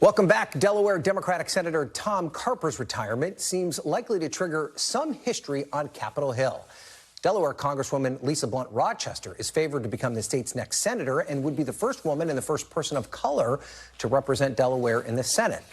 Welcome back. Delaware Democratic Senator Tom Carper's retirement seems likely to trigger some history on Capitol Hill. Delaware Congresswoman Lisa Blunt Rochester is favored to become the state's next senator and would be the first woman and the first person of color to represent Delaware in the Senate.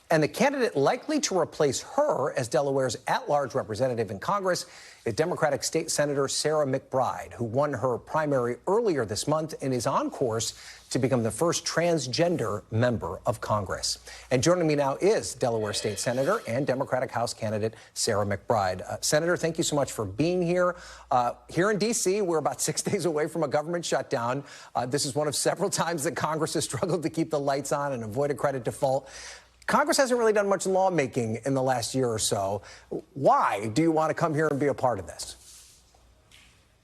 And the candidate likely to replace her as Delaware's at-large representative in Congress is Democratic State Senator Sarah McBride, who won her primary earlier this month and is on course to become the first transgender member of Congress. And joining me now is Delaware State Senator and Democratic House candidate Sarah McBride. Senator, thank you so much for being here. Here in D.C., we're about 6 days away from a government shutdown. This is one of several times that Congress has struggled to keep the lights on and avoid a credit default. Congress hasn't really done much lawmaking in the last year or so. Why do you want to come here and be a part of this?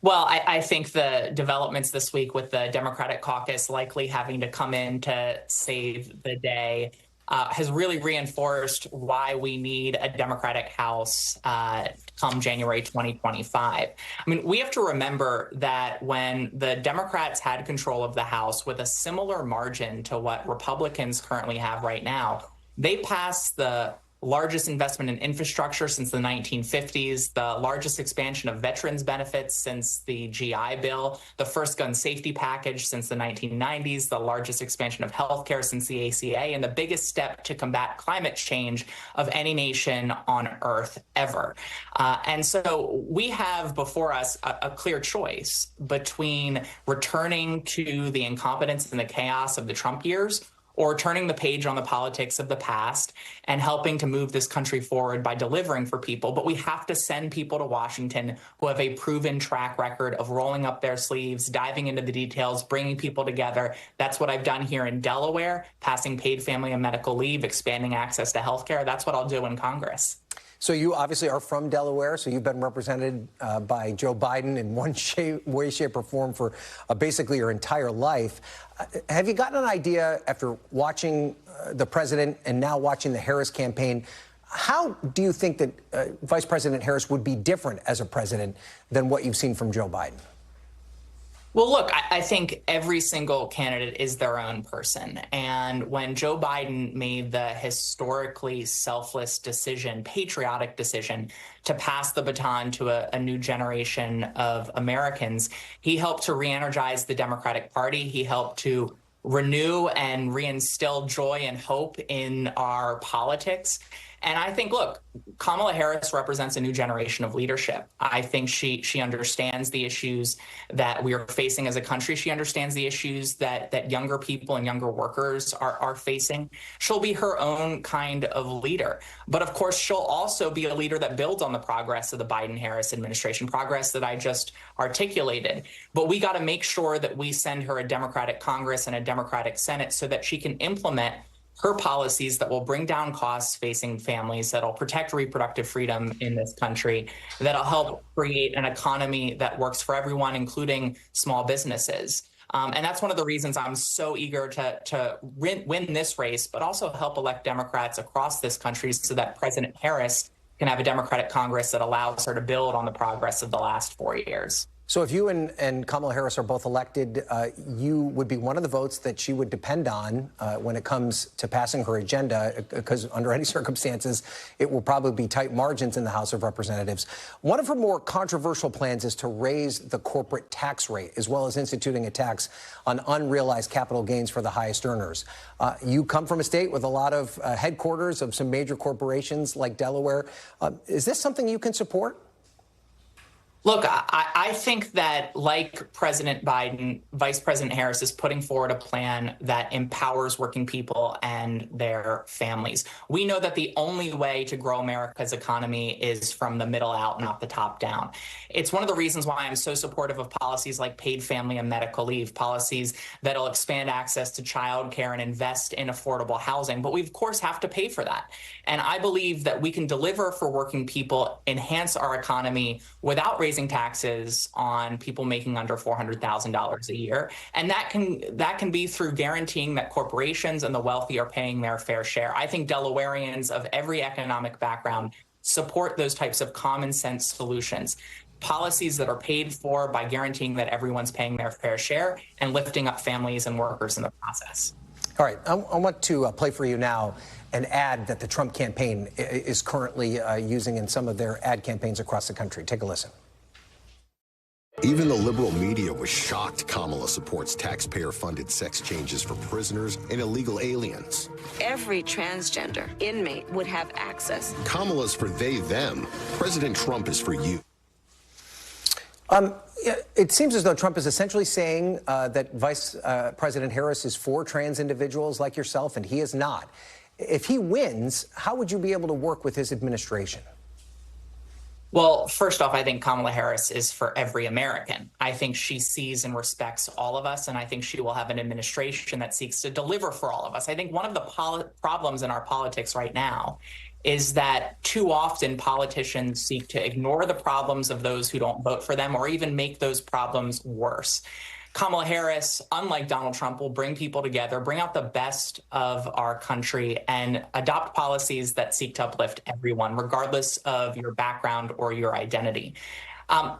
Well, I think the developments this week with the Democratic caucus likely having to come in to save the day has really reinforced why we need a Democratic House come January 2025. I mean, we have to remember that when the Democrats had control of the House with a similar margin to what Republicans currently have right now, they passed the largest investment in infrastructure since the 1950s, the largest expansion of veterans benefits since the GI Bill, the first gun safety package since the 1990s, the largest expansion of healthcare since the ACA, and the biggest step to combat climate change of any nation on earth ever. And so we have before us a clear choice between returning to the incompetence and the chaos of the Trump years, or turning the page on the politics of the past and helping to move this country forward by delivering for people. But we have to send people to Washington who have a proven track record of rolling up their sleeves, diving into the details, bringing people together. That's what I've done here in Delaware, passing paid family and medical leave, expanding access to health care. That's what I'll do in Congress. So you obviously are from Delaware, so you've been represented by Joe Biden in one way, shape, or form for basically your entire life. Have you gotten an idea after watching the president and now watching the Harris campaign, how do you think that Vice President Harris would be different as a president than what you've seen from Joe Biden? Well, look, I think every single candidate is their own person. And when Joe Biden made the historically selfless decision, patriotic decision, to pass the baton to a new generation of Americans, he helped to re-energize the Democratic Party. He helped to renew and reinstill joy and hope in our politics. And I think, look, Kamala Harris represents a new generation of leadership. I think she understands the issues that we are facing as a country. She understands the issues that younger people and younger workers are facing. She'll be her own kind of leader. But of course, she'll also be a leader that builds on the progress of the Biden-Harris administration, progress that I just articulated. But we got to make sure that we send her a Democratic Congress and a Democratic Senate so that she can implement her policies that will bring down costs facing families, that'll protect reproductive freedom in this country, that'll help create an economy that works for everyone, including small businesses. And that's one of the reasons I'm so eager to win this race, but also help elect Democrats across this country so that President Harris can have a Democratic Congress that allows her to build on the progress of the last 4 years. So if you and Kamala Harris are both elected, you would be one of the votes that she would depend on when it comes to passing her agenda, because under any circumstances, it will probably be tight margins in the House of Representatives. One of her more controversial plans is to raise the corporate tax rate, as well as instituting a tax on unrealized capital gains for the highest earners. You come from a state with a lot of headquarters of some major corporations like Delaware. Is this something you can support? Look, I think that, like President Biden, Vice President Harris is putting forward a plan that empowers working people and their families. We know that the only way to grow America's economy is from the middle out, not the top down. It's one of the reasons why I'm so supportive of policies like paid family and medical leave, policies that'll expand access to childcare and invest in affordable housing. But we, of course, have to pay for that. And I believe that we can deliver for working people, enhance our economy without raising taxes on people making under $400,000 a year. And that can be through guaranteeing that corporations and the wealthy are paying their fair share. I think Delawareans of every economic background support those types of common sense solutions. Policies that are paid for by guaranteeing that everyone's paying their fair share and lifting up families and workers in the process. All right, I want to play for you now an ad that the Trump campaign is currently using in some of their ad campaigns across the country. Take a listen. Even the liberal media was shocked Kamala supports taxpayer-funded sex changes for prisoners and illegal aliens. Every transgender inmate would have access. Kamala's for they, them. President Trump is for you. It seems as though Trump is essentially saying that Vice President Harris is for trans individuals like yourself, and he is not. If he wins, how would you be able to work with his administration? Well, first off, I think Kamala Harris is for every American. I think she sees and respects all of us, and I think she will have an administration that seeks to deliver for all of us. I think one of the problems in our politics right now is that too often politicians seek to ignore the problems of those who don't vote for them or even make those problems worse. Kamala Harris, unlike Donald Trump, will bring people together, bring out the best of our country, and adopt policies that seek to uplift everyone, regardless of your background or your identity.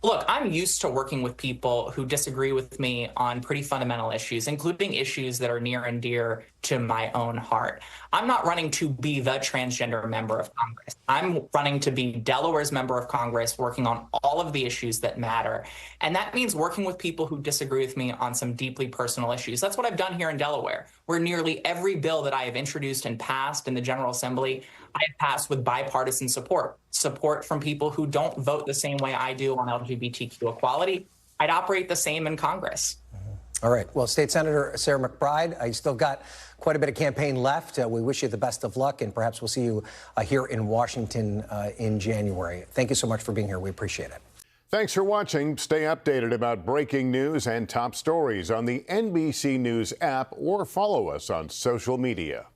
Look, I'm used to working with people who disagree with me on pretty fundamental issues, including issues that are near and dear to my own heart. I'm not running to be the transgender member of Congress. I'm running to be Delaware's member of Congress, working on all of the issues that matter. And that means working with people who disagree with me on some deeply personal issues. That's what I've done here in Delaware, where nearly every bill that I have introduced and passed in the General Assembly, I have passed with bipartisan support from people who don't vote the same way I do on LGBTQ equality. I'd operate the same in Congress. All right. Well, State Senator Sarah McBride, you still got quite a bit of campaign left. We wish you the best of luck, and perhaps we'll see you here in Washington in January. Thank you so much for being here. We appreciate it. Thanks for watching. Stay updated about breaking news and top stories on the NBC News app or follow us on social media.